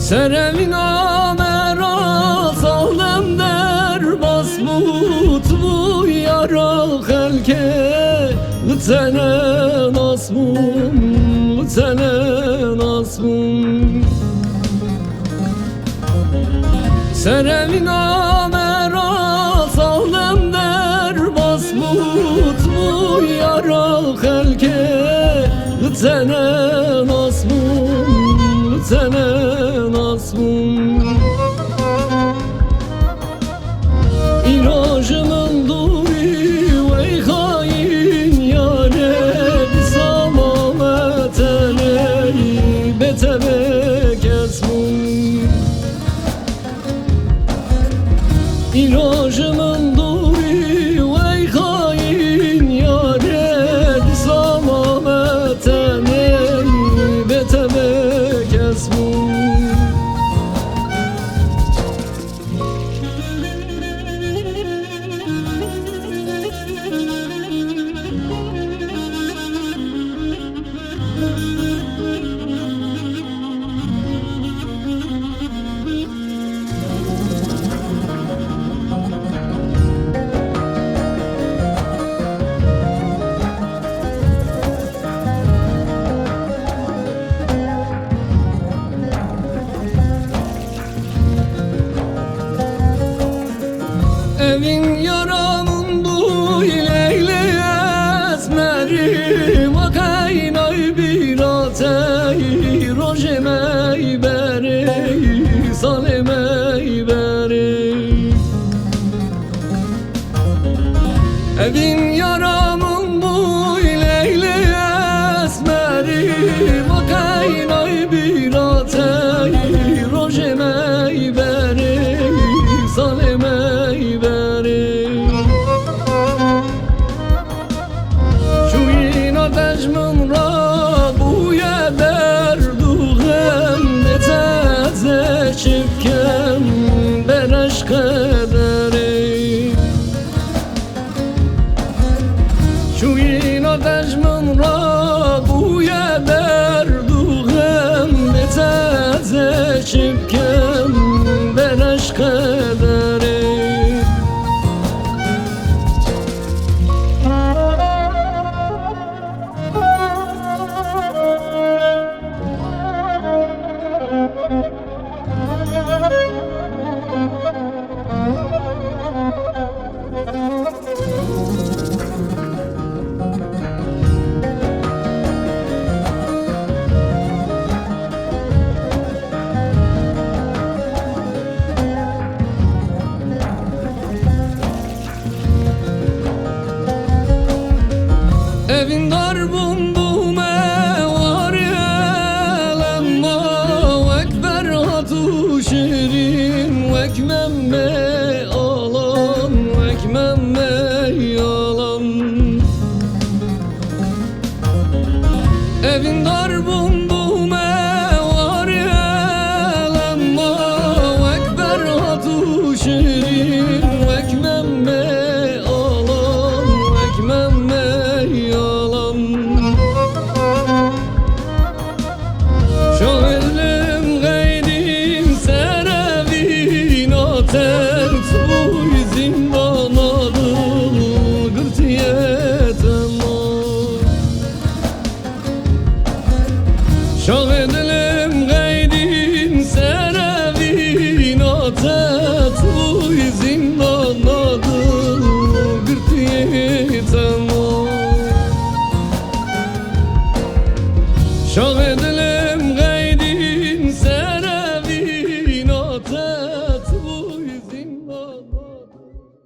Serevin amera sağlam der basmut bu yara halke Lütene nasmum, lütene nasmum Serevin amera sağlam der basmut bu yara halke Lütene nasmum, lütene nasmum İlacımın duri ve hain yâre Bisametene betebe kesmum İlacımın duri ve hain yâre Bisametene betebe kesmum Evin yaramın bu ileyle esmerim Akaynay bir ateyi rojemey beri Salemey beri Evin yaramın bu ileyle esmerim Akaynay bir ateyi rojemey beri Salemey beri Dejmin ra buye derduğem Beteze çipkem bereş kaderi Şu yina dejmin ra buye derduğem Beteze çipkem bereş kaderi Evin darbun bume var yelemma Ekber hatu şirin Ekmemme alan Ekmemme yalan Evin darbun